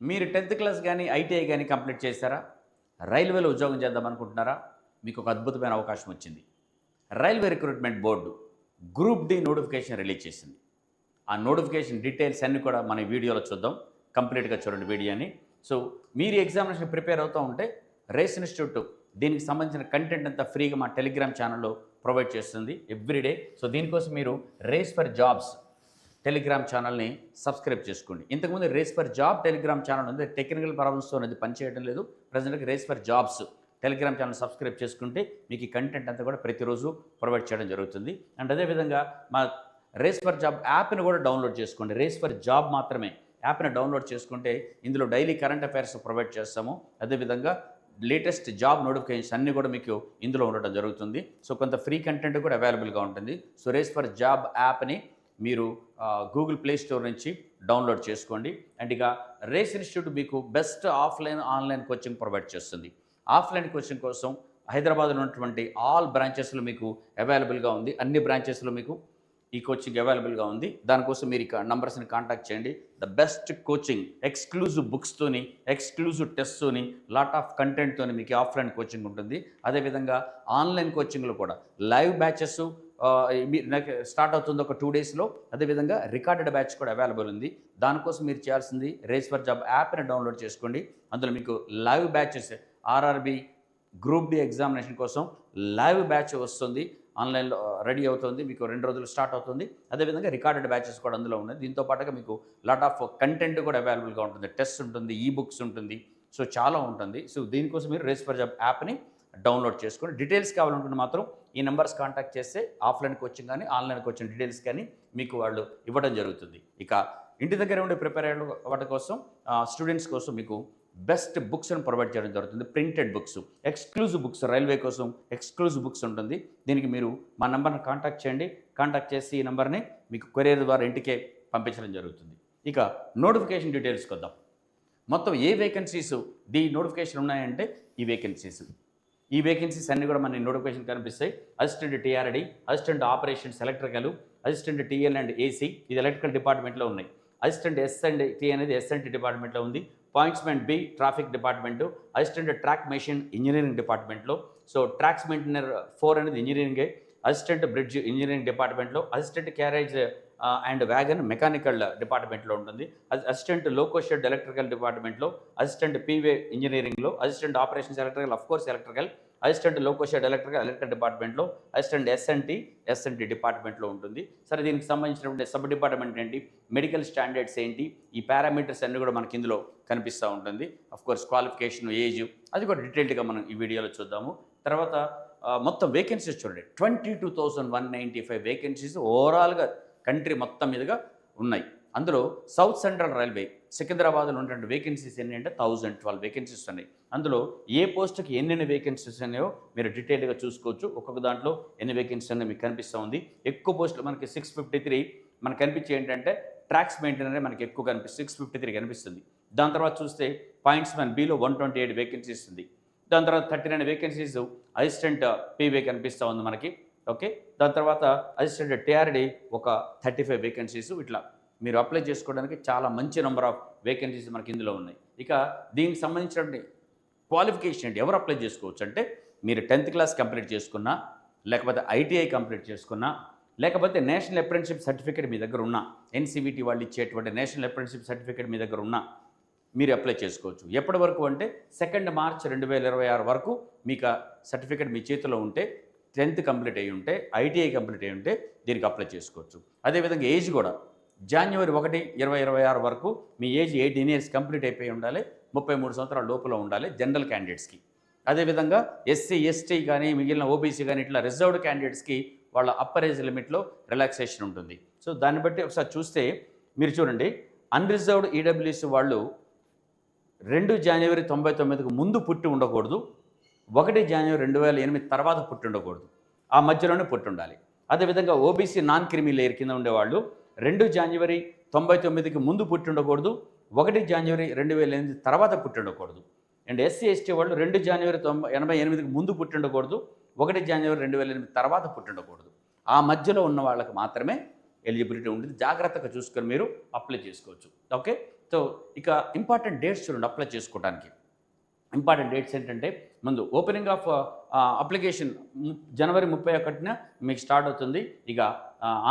మీరు 10థ్ క్లాస్ గానీ, ఐటీఐ గానీ కంప్లీట్ చేశారా? రైల్వేలో ఉద్యోగం చేద్దాం అనుకుంటున్నారా? మీకు ఒక అద్భుతమైన అవకాశం వచ్చింది. Railway recruitment board group D notification release చేసింది. ఆ నోటిఫికేషన్ డీటెయిల్స్ అన్నీ కూడా మన ఈ వీడియోలో చూద్దాం. కంప్లీట్‌గా చూడండి వీడియోని. సో, మీరు ఎగ్జామినేషన్ ప్రిపేర్ అవుతూ ఉంటే రేస్ ఇన్‌స్టిట్యూట్ దీనికి సంబంధించిన కంటెంట్ అంతా ఫ్రీగా మా టెలిగ్రామ్ ఛానెల్‌లో ప్రొవైడ్ చేస్తుంది ఎవ్రీడే. సో, దీనికోసం మీరు రేస్ ఫర్ జాబ్స్ టెలిగ్రామ్ ఛానల్‌ని సబ్స్క్రైబ్ చేసుకోండి. ఇంతకుముందు race for job Telegram channel ఉంది. టెక్నికల్ ప్రాబ్లమ్స్‌తో అది పనిచేయడం లేదు. ప్రెజెంట్‌గా race for jobs Telegram channel subscribe చేసుకుంటే మీకు ఈ కంటెంట్ అంతా కూడా ప్రతిరోజు ప్రొవైడ్ చేయడం జరుగుతుంది. అండ్ అదేవిధంగా మా రేస్ ఫర్ జాబ్ యాప్‌ని కూడా డౌన్లోడ్ చేసుకోండి. రేస్ ఫర్ జాబ్ మాత్రమే యాప్‌ని డౌన్లోడ్ చేసుకుంటే ఇందులో డైలీ కరెంట్ అఫైర్స్ ప్రొవైడ్ చేస్తాము. అదేవిధంగా లేటెస్ట్ జాబ్ నోటిఫికేషన్స్ అన్నీ కూడా మీకు ఇందులో ఉండడం జరుగుతుంది. సో, కొంత ఫ్రీ కంటెంట్ కూడా అవైలబుల్‌గా ఉంటుంది. సో, రేస్ ఫర్ జాబ్ యాప్‌ని మీరు గూగుల్ ప్లే స్టోర్ నుంచి డౌన్లోడ్ చేసుకోండి. అండ్ ఇక రేస్ ఇన్స్టిట్యూట్ మీకు best offline, online coaching provide చేస్తుంది. ఆఫ్లైన్ కోచింగ్ కోసం హైదరాబాద్లో ఉన్నటువంటి ఆల్ బ్రాంచెస్లో మీకు అవైలబుల్గా ఉంది. అన్ని బ్రాంచెస్లో మీకు ఈ కోచింగ్ అవైలబుల్గా ఉంది. దానికోసం మీరు ఇక నంబర్స్ని కాంటాక్ట్ చేయండి. ద బెస్ట్ కోచింగ్ ఎక్స్క్లూజివ్ బుక్స్తోని, ఎక్స్క్లూజివ్ టెస్ట్తోని, లాట్ ఆఫ్ కంటెంట్తోని మీకు ఆఫ్లైన్ కోచింగ్ ఉంటుంది. అదేవిధంగా ఆన్లైన్ కోచింగ్లో కూడా లైవ్ బ్యాచెస్ నాకు స్టార్ట్ అవుతుంది ఒక 2 డేస్లో. అదేవిధంగా రికార్డెడ్ బ్యాచ్ కూడా అవైలబుల్ ఉంది. దానికోసం మీరు చేయాల్సింది రేస్ ఫర్ జాబ్ యాప్ని డౌన్లోడ్ చేసుకోండి. అందులో మీకు live batches RRB group D examination కోసం లైవ్ బ్యాచ్ వస్తుంది. ఆన్లైన్లో రెడీ అవుతుంది. మీకు 2 రోజులు స్టార్ట్ అవుతుంది. అదేవిధంగా రికార్డెడ్ బ్యాచెస్ కూడా అందులో ఉన్నాయి. దీంతో పాటుగా మీకు లాట్ ఆఫ్ కంటెంట్ కూడా అవైలబుల్గా ఉంటుంది. టెస్ట్ ఉంటుంది, ఈ బుక్స్ ఉంటుంది. సో, చాలా ఉంటుంది. సో, దీనికోసం మీరు రేస్ ఫర్ జాబ్ యాప్ని డౌన్లోడ్ చేసుకోండి. డీటెయిల్స్ కావాలనుకుంటే మాత్రం ఈ నెంబర్స్ కాంటాక్ట్ చేస్తే ఆఫ్లైన్ కోచింగ్ కానీ, ఆన్లైన్ కోచింగ్ డీటెయిల్స్ కానీ మీకు వాళ్ళు ఇవ్వడం జరుగుతుంది. ఇక ఇంటి దగ్గర ఉండే ప్రిపేర్ అయ్యే వాటి కోసం స్టూడెంట్స్ కోసం మీకు బెస్ట్ బుక్స్ని ప్రొవైడ్ చేయడం జరుగుతుంది. Printed books, exclusive books, railway కోసం ఎక్స్క్లూజివ్ బుక్స్ ఉంటుంది. దీనికి మీరు మా నెంబర్ని కాంటాక్ట్ చేయండి. కాంటాక్ట్ చేసి ఈ నెంబర్ని మీకు కొరియర్ ద్వారా ఇంటికే పంపించడం జరుగుతుంది. ఇక నోటిఫికేషన్ డీటెయిల్స్కి వద్దాం. మొత్తం ఏ వేకెన్సీస్ నోటిఫికేషన్ ఉన్నాయంటే ఈ వేకెన్సీస్ అన్నీ కూడా మన నోటిఫికేషన్ కనిపిస్తాయి. Assistant TRD, assistant operations electrical, assistant TL and AC, ఇది ఎలక్ట్రికల్ డిపార్ట్మెంట్లో ఉన్నాయి. అసిస్టెంట్ ఎస్ అండ్ టీ అనేది ఎస్ఎన్టీ డిపార్ట్మెంట్లో ఉంది. Pointsman B traffic department, assistant track machine engineering డిపార్ట్మెంట్లో. సో, ట్రాక్స్ మెయింటైనర్ 4 అనేది ఇంజనీరింగే. అసిస్టెంట్ బ్రిడ్జ్ ఇంజనీరింగ్ డిపార్ట్మెంట్లో, assistant carriage and wagon mechanical డిపార్ట్మెంట్లో ఉంటుంది. అసిస్టెంట్ లోకో షెడ్ ఎలక్ట్రికల్ డిపార్ట్మెంట్లో, అసిస్టెంట్ పీవే ఇంజనీరింగ్లో, assistant operations electrical, course electrical, assistant loco shed electrical డిపార్ట్మెంట్లో, assistant SNT డిపార్ట్మెంట్లో ఉంటుంది. సరే, దీనికి సంబంధించినటువంటి సబ్ డిపార్ట్మెంట్ ఏంటి, మెడికల్ స్టాండర్డ్స్ ఏంటి, ఈ పారామీటర్స్ అన్నీ కూడా మనకి ఇందులో కనిపిస్తూ ఉంటుంది. కోర్స్ క్వాలిఫికేషన్, ఏజ్, అది కూడా డీటెయిల్డ్గా మనం ఈ వీడియోలో చూద్దాము. తర్వాత మొత్తం వేకెన్సీస్ చూడండి, 22,195 వేకెన్సీస్ ఓవరాల్గా కంట్రీ మొత్తం మీదుగా ఉన్నాయి. అందులో సౌత్ సెంట్రల్ రైల్వే సికింద్రాబాద్లో ఉన్నటువంటి వేకెన్సీస్ ఎన్ని అంటే 1012 వేకెన్సీస్ ఉన్నాయి. అందులో ఏ పోస్ట్కి ఎన్ని వేకెన్సీస్ ఉన్నాయో మీరు డీటెయిల్గా చూసుకోవచ్చు. ఒక్కొక్క దాంట్లో ఎన్ని వేకెన్సీస్ ఉన్నాయో మీకు కనిపిస్తూ ఉంది. ఎక్కువ పోస్టులు మనకి 653 మనకు కనిపించే ఏంటంటే ట్రాక్స్ మెయింటైనర్ మనకి ఎక్కువ కనిపిస్తుంది, 653 కనిపిస్తుంది. దాని తర్వాత చూస్తే పాయింట్స్మెన్ బిలో 128 వేకెన్సీస్ ఉంది. దాని తర్వాత 39 వేకెన్సీస్ అసిస్టెంట్ పీవే కనిపిస్తూ ఉంది మనకి. ఓకే, దాని తర్వాత అసిస్టెంట్ టీఆర్డీ ఒక 35 వేకెన్సీస్. ఇట్లా మీరు అప్లై చేసుకోవడానికి చాలా మంచి నెంబర్ ఆఫ్ వేకెన్సీస్ మనకి ఇందులో ఉన్నాయి. ఇక దీనికి సంబంధించినటువంటి క్వాలిఫికేషన్ ఏంటి, ఎవరు అప్లై చేసుకోవచ్చు అంటే మీరు 10th క్లాస్ కంప్లీట్ చేసుకున్నా, లేకపోతే ఐటీఐ కంప్లీట్ చేసుకున్నా, లేకపోతే నేషనల్ అప్రెంటిస్‌షిప్ సర్టిఫికేట్ మీ దగ్గర ఉన్న, ఎన్సీవీటీ వాళ్ళు ఇచ్చేటువంటి నేషనల్ అప్రెంటిస్‌షిప్ సర్టిఫికేట్ మీ దగ్గర ఉన్న మీరు అప్లై చేసుకోవచ్చు. ఎప్పటి వరకు అంటే 2 మార్చ్ 2026 వరకు మీకు సర్టిఫికేట్ మీ చేతిలో ఉంటే, 10th కంప్లీట్ అయ్యి ఉంటే, ఐటీఐ కంప్లీట్ అయ్యి ఉంటే దీనికి అప్లై చేసుకోవచ్చు. అదేవిధంగా ఏజ్ కూడా జనవరి 1, 2026 వరకు మీ ఏజ్ 18 ఇయర్స్ కంప్లీట్ అయిపోయి ఉండాలి. 33 సంవత్సరాల లోపల ఉండాలి జనరల్ క్యాండిడేట్స్కి. అదేవిధంగా ఎస్సీ, ఎస్టీ కానీ, మిగిలిన ఓబీసీ కానీ, ఇట్లా రిజర్వ్డ్ క్యాండిడేట్స్కి వాళ్ళ అప్పర్ ఏజ్ లిమిట్లో రిలాక్సేషన్ ఉంటుంది. సో, దాన్ని బట్టి ఒకసారి చూస్తే మీరు చూడండి, అన్రిజర్వ్డ్ ఈడబ్ల్యూఎస్ వాళ్ళు 2 జనవరి 1999కు ముందు పుట్టి ఉండకూడదు, 1 జనవరి 2008 తర్వాత పుట్టి ఉండకూడదు, ఆ మధ్యలోనే పుట్టి ఉండాలి. అదేవిధంగా ఓబీసీ నాన్ క్రిమీ లేయర్ కింద ఉండేవాళ్ళు 2 జనవరి 1999కి ముందు పుట్టి ఉండకూడదు, 1 జనవరి 2008 తర్వాత పుట్టి ఉండకూడదు. అండ్ ఎస్సీ, ఎస్టీ వాళ్ళు 2 జనవరి 1988కి ముందు పుట్టి ఉండకూడదు, 1 జనవరి 2008 తర్వాత పుట్టి ఉండకూడదు. ఆ మధ్యలో ఉన్న వాళ్ళకి మాత్రమే ఎలిజిబిలిటీ ఉంటుంది. జాగ్రత్తగా చూసుకొని మీరు అప్లై చేసుకోవచ్చు. ఓకే, సో సో ఇక ఇంపార్టెంట్ డేట్స్ చూడండి అప్లై చేసుకోవడానికి. ఇంపార్టెంట్ డేట్స్ ఏంటంటే ముందు ఓపెనింగ్ ఆఫ్ అప్లికేషన్ జనవరి 31న మీకు స్టార్ట్ అవుతుంది. ఇక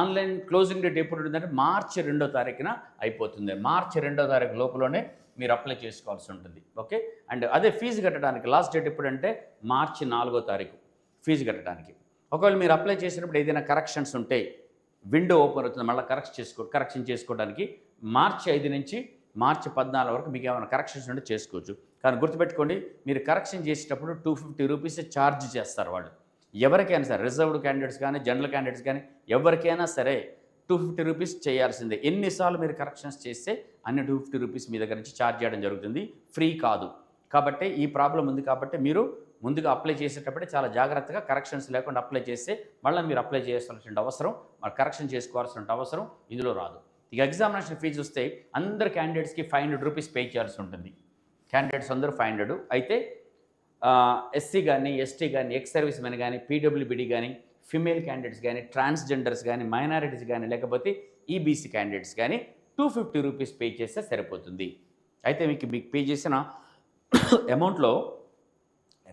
ఆన్లైన్ క్లోజింగ్ డేట్ ఎప్పుడు ఉంటుందంటే మార్చి 2వ తారీఖున అయిపోతుంది. మార్చి 2వ తారీఖు లోపలనే మీరు అప్లై చేసుకోవాల్సి ఉంటుంది. ఓకే. అండ్ అదే ఫీజు కట్టడానికి లాస్ట్ డేట్ ఎప్పుడంటే మార్చి 4వ తారీఖు ఫీజు కట్టడానికి. ఒకవేళ మీరు అప్లై చేసినప్పుడు ఏదైనా కరెక్షన్స్ ఉంటే విండో ఓపెన్ అవుతుంది, మళ్ళీ కరెక్షన్ చేసుకోవడానికి మార్చి 5 నుంచి మార్చి 14 వరకు మీకు ఏమైనా కరెక్షన్స్ ఉంటే చేసుకోవచ్చు. కానీ గుర్తుపెట్టుకోండి, మీరు కరెక్షన్ చేసేటప్పుడు 250 రూపీస్ ఛార్జ్ చేస్తారు వాళ్ళు. ఎవరికైనా సరే, రిజర్వ్డ్ క్యాండిడేట్స్ కానీ జనరల్ క్యాండిడేట్స్ కానీ ఎవరికైనా సరే 250 రూపీస్ చేయాల్సిందే. ఎన్నిసార్లు మీరు కరెక్షన్స్ చేస్తే అన్ని 250 రూపీస్ మీ దగ్గర నుంచి ఛార్జ్ చేయడం జరుగుతుంది, ఫ్రీ కాదు. కాబట్టి ఈ ప్రాబ్లం ఉంది కాబట్టి మీరు ముందుగా అప్లై చేసేటప్పుడే చాలా జాగ్రత్తగా కరెక్షన్స్ లేకుండా అప్లై చేస్తే మళ్ళీ మీరు అప్లై చేయాల్సిన అవసరం, మరి కరెక్షన్ చేసుకోవాల్సిన అవసరం ఇందులో రాదు. ఇక ఎగ్జామినేషన్ ఫీజు వస్తే అందరు క్యాండిడేట్స్కి 500 రూపీస్ పే చేయాల్సి ఉంటుంది. క్యాండిడేట్స్ అందరూ 500. అయితే ఎస్సీ కానీ ఎస్టీ కానీ ఎక్స్ సర్వీస్ మెన్ కానీ పీడబ్ల్యూబీడీ కానీ ఫిమేల్ క్యాండిడేట్స్ కానీ ట్రాన్స్జెండర్స్ కానీ మైనారిటీస్ కానీ లేకపోతే ఈబీసీ క్యాండిడేట్స్ కానీ 250 రూపీస్ పే చేస్తే సరిపోతుంది. అయితే మీకు పే చేసిన అమౌంట్లో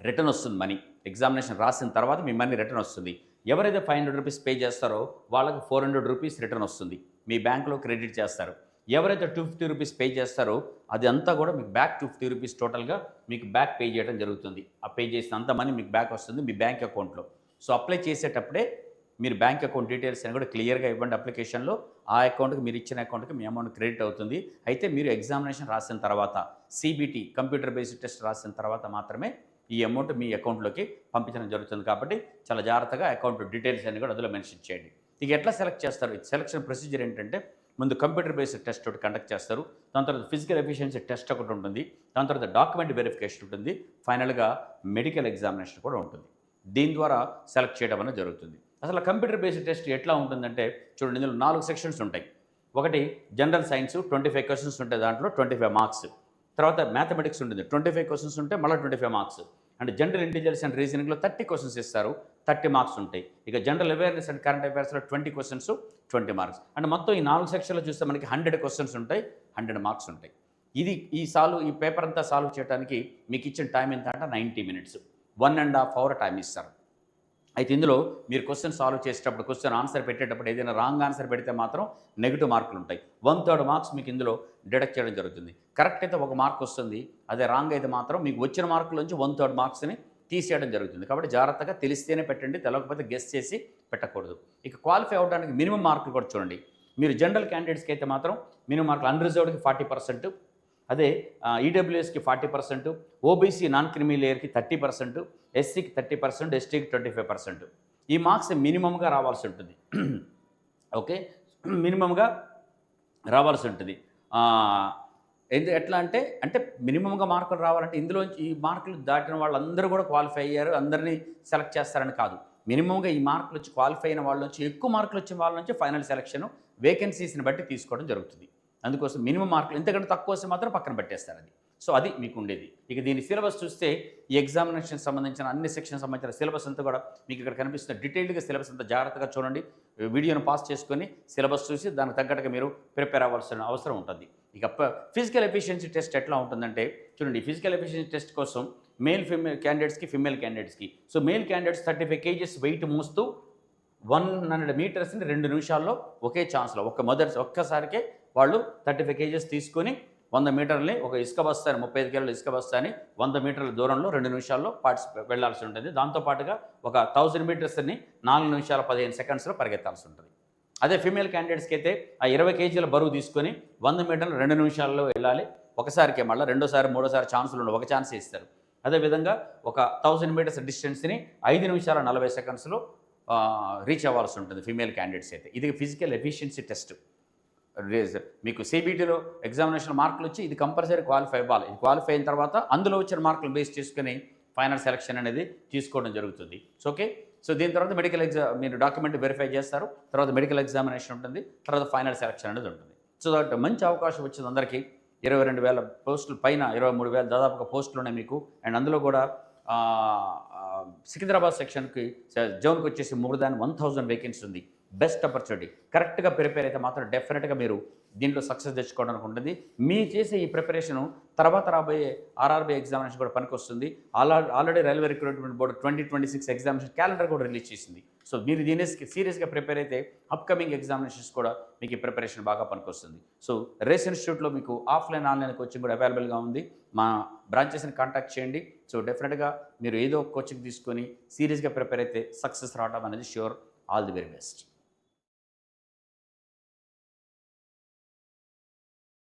రిటర్న్ వస్తుంది మనీ. ఎగ్జామినేషన్ రాసిన తర్వాత మీ మనీ రిటర్న్ వస్తుంది. ఎవరైతే 500 రూపీస్ పే చేస్తారో వాళ్ళకి 400 రూపీస్ రిటర్న్ వస్తుంది, మీ బ్యాంకులో క్రెడిట్ చేస్తారు. ఎవరైతే 250 రూపీస్ పే చేస్తారో అది అంతా కూడా మీకు బ్యాక్ 250 రూపీస్ టోటల్గా మీకు బ్యాక్ పే చేయడం జరుగుతుంది. ఆ పే చేసిన అంత మనీ మీకు బ్యాక్ వస్తుంది మీ బ్యాంక్ అకౌంట్లో. సో అప్లై చేసేటప్పుడే మీరు బ్యాంక్ అకౌంట్ డీటెయిల్స్ అని కూడా క్లియర్గా ఇవ్వండి అప్లికేషన్లో. ఆ అకౌంట్కి మీరు ఇచ్చిన అకౌంట్కి మీ అమౌంట్ క్రెడిట్ అవుతుంది. అయితే మీరు ఎగ్జామినేషన్ రాసిన తర్వాత సిబిటి కంప్యూటర్ బేస్డ్ టెస్ట్ రాసిన తర్వాత మాత్రమే ఈ అమౌంట్ మీ అకౌంట్లోకి పంపించడం జరుగుతుంది. కాబట్టి చాలా జాగ్రత్తగా అకౌంట్ డీటెయిల్స్ అన్ని కూడా అందులో మెన్షన్ చేయండి. ఇక ఎట్లా సెలెక్ట్ చేస్తారు? సెలక్షన్ ప్రొసీజర్ ఏంటంటే ముందు కంప్యూటర్ బేస్డ్ టెస్ట్ ఒకటి కండక్ట్ చేస్తారు, దాని తర్వాత ఫిజికల్ ఎఫిషియన్సీ టెస్ట్ ఒకటి ఉంటుంది, దాని తర్వాత డాక్యుమెంట్ వెరిఫికేషన్ ఉంటుంది, ఫైనల్గా మెడికల్ ఎగ్జామినేషన్ కూడా ఉంటుంది. దీని ద్వారా సెలెక్ట్ చేయడం అనేది జరుగుతుంది. అసలు కంప్యూటర్ బేస్డ్ టెస్ట్ ఎట్లా ఉంటుందంటే చూడండి, ఇందులో 4 సెక్షన్స్ ఉంటాయి. ఒకటి జనరల్ సైన్స్ 25 క్వశ్చన్స్ ఉంటాయి, దాంట్లో 25 మార్క్స్. తర్వాత మ్యాథమెటిక్స్ ఉంటుంది, 25 క్వశ్చన్స్ ఉంటాయి, మళ్ళీ 25 మార్క్స్. అంటే జనరల్ ఇంటెలిజెన్స్ అండ్ రీజనింగ్లో 30 క్వశ్చన్స్ ఇస్తారు, 30 మార్క్స్ ఉంటాయి. ఇక జనరల్ అవేర్నెస్ అండ్ కరెంట్ అఫైర్స్లో 20 క్వశ్చన్స్ 20 మార్క్స్. అంటే మొత్తం ఈ 4 సెక్షన్లో చూస్తే మనకి 100 క్వశ్చన్స్ ఉంటాయి, 100 మార్క్స్ ఉంటాయి. ఈ పేపర్ అంతా సాల్వ్ చేయడానికి మీకు ఇచ్చిన టైం ఎంత అంటే 90 మినిట్స్, 1.5 అవర్ టైం ఇస్తారు. అయితే ఇందులో మీరు క్వశ్చన్ సాల్వ్ చేసేటప్పుడు క్వశ్చన్ ఆన్సర్ పెట్టేటప్పుడు ఏదైనా రాంగ్ ఆన్సర్ పెడితే మాత్రం నెగిటివ్ మార్కులు ఉంటాయి. 1/3 మార్క్స్ మీకు ఇందులో డిడక్ట్ చేయడం జరుగుతుంది. కరెక్ట్ అయితే 1 మార్క్ వస్తుంది, అదే రాంగ్ అయితే మాత్రం మీకు వచ్చిన మార్కుల నుంచి 1/3 మార్క్స్ని తీసేయడం జరుగుతుంది. కాబట్టి జాగ్రత్తగా తెలిస్తేనే పెట్టండి, తెలవకపోతే గెస్ చేసి పెట్టకూడదు. ఇక క్వాలిఫై అవ్వడానికి మినిమం మార్కులు కూడా చూడండి. మీరు జనరల్ క్యాండిడేట్స్కి అయితే మాత్రం మినిమం మార్కులు అన్రిజర్వ్డ్కి 40%, అదే ఈడబ్ల్యూఎస్కి 40%, ఓబీసీ నాన్ క్రిమీ లేయర్కి 30%, ఎస్సీకి 30%, ఎస్టీకి 25%. ఈ మార్క్స్ మినిమంగా రావాల్సి ఉంటుంది. ఓకే, మినిమంగా రావాల్సి ఉంటుంది. ఎట్లా అంటే మినిమంగా మార్కులు రావాలంటే ఇందులోంచి ఈ మార్కులు దాటిన వాళ్ళందరూ కూడా క్వాలిఫై అయ్యారు, అందరినీ సెలెక్ట్ చేస్తారని కాదు. మినిమంగా ఈ మార్కులు వచ్చి క్వాలిఫై అయిన వాళ్ళ నుంచి, ఎక్కువ మార్కులు వచ్చిన వాళ్ళ నుంచి ఫైనల్ సెలక్షన్ వేకెన్సీస్ని బట్టి తీసుకోవడం జరుగుతుంది. అందుకోసం మినిమం మార్కులు ఎంతకంటే తక్కువ వస్తే మాత్రం పక్కన పెట్టేస్తారు అది. సో అది మీకు ఉండేది. ఇక దీని సిలబస్ చూస్తే ఈ ఎగ్జామినేషన్ సంబంధించిన అన్ని సెక్షన్ సంబంధించిన సిలబస్ అంతా కూడా మీకు ఇక్కడ కనిపిస్తున్న డీటెయిల్డ్గా సిలబస్ అంతా జాగ్రత్తగా చూడండి. వీడియోను పాస్ చేసుకొని సిలబస్ చూసి దానికి తగ్గట్టుగా మీరు ప్రిపేర్ అవ్వాల్సిన అవసరం ఉంటుంది. ఇక ఫిజికల్ ఎఫిషియన్సీ టెస్ట్ ఎట్లా ఉంటుందంటే చూడండి, ఫిజికల్ ఎఫిషియన్సీ టెస్ట్ కోసం ఫిమేల్ క్యాండిడేట్స్కి, ఫిమేల్ క్యాండిడేట్స్కి. So male candidates 35 kgs weight మోస్తూ 100 మీటర్స్ని 2 నిమిషాల్లో ఒకే ఛాన్స్లో ఒక్కసారికే వాళ్ళు 35 kgs తీసుకొని 100 మీటర్లని ఒక ఇసుక బస్తాని 35 కిలోల ఇసుక బస్తాని 100 మీటర్ల దూరంలో 2 నిమిషాల్లో వెళ్లాల్సి ఉంటుంది. దాంతోపాటుగా ఒక 1000 మీటర్స్ని 4 నిమిషాల 15 సెకండ్స్లో పరిగెత్తాల్సి ఉంటుంది. అదే ఫీమేల్ క్యాండిడేట్స్కి అయితే ఆ 20 kgల బరువు తీసుకొని 100 మీటర్లు 2 నిమిషాల్లో వెళ్ళాలి. ఒకసారికే మళ్ళీ రెండోసారి మూడోసారి ఛాన్సులు ఉండవు, ఒక ఛాన్స్ ఇస్తారు. అదేవిధంగా ఒక 1000 మీటర్స్ డిస్టెన్స్ని 5 నిమిషాల 40 సెకండ్స్లో రీచ్ అవ్వాల్సి ఉంటుంది ఫీమేల్ క్యాండిడేట్స్ అయితే. ఇది ఫిజికల్ ఎఫిషియన్సీ టెస్ట్. మీకు సిబిటీలో ఎగ్జామినేషన్ మార్కులు వచ్చి ఇది కంపల్సరీ క్వాలిఫై అవ్వాలి. ఇది క్వాలిఫై అయిన తర్వాత అందులో వచ్చిన మార్కులు బేస్ చేసుకుని ఫైనల్ సెలక్షన్ అనేది తీసుకోవడం జరుగుతుంది. ఓకే, సో దీని తర్వాత మెడికల్ మీరు డాక్యుమెంట్ వెరిఫై చేస్తారు, తర్వాత మెడికల్ ఎగ్జామినేషన్ ఉంటుంది, తర్వాత ఫైనల్ సెలక్షన్ అనేది ఉంటుంది. సో దట్ మంచి అవకాశం వచ్చింది అందరికీ. 22,000 పోస్టులు పైన 23,000 దాదాపుగా పోస్టులు ఉన్నాయి మీకు. అండ్ అందులో కూడా సికింద్రాబాద్ సెక్షన్కి జోన్కి వచ్చేసి more than 1,000 వేకెన్సీ ఉంది. Best opportunity. కరెక్ట్గా ప్రిపేర్ అయితే మాత్రం డెఫినెట్గా మీరు దీంట్లో సక్సెస్ తెచ్చుకోవడానికి ఉంటుంది. మీరు చేసే ఈ ప్రిపరేషను తర్వాత రాబోయే ఆర్ఆర్బీ ఎగ్జామినేషన్ కూడా పనికొస్తుంది. Already railway recruitment board 2026 examination calendar కూడా రిలీజ్ చేసింది. సో మీరు దీని సీరియస్గా ప్రిపేర్ అయితే అప్కమింగ్ ఎగ్జామినేషన్స్ కూడా మీకు ఈ ప్రిపరేషన్ బాగా పనికొస్తుంది. సో రేస్ ఇన్స్టిట్యూట్లో మీకు ఆఫ్లైన్ ఆన్లైన్ కోచింగ్ కూడా అవైలబుల్గా ఉంది. మా బ్రాంచెస్ని కాంటాక్ట్ చేయండి. సో డెఫినెట్గా మీరు ఏదో ఒక కోచింగ్ తీసుకొని సీరియస్గా ప్రిపేర్ అయితే సక్సెస్ రావడం అనేది sure. All the very best.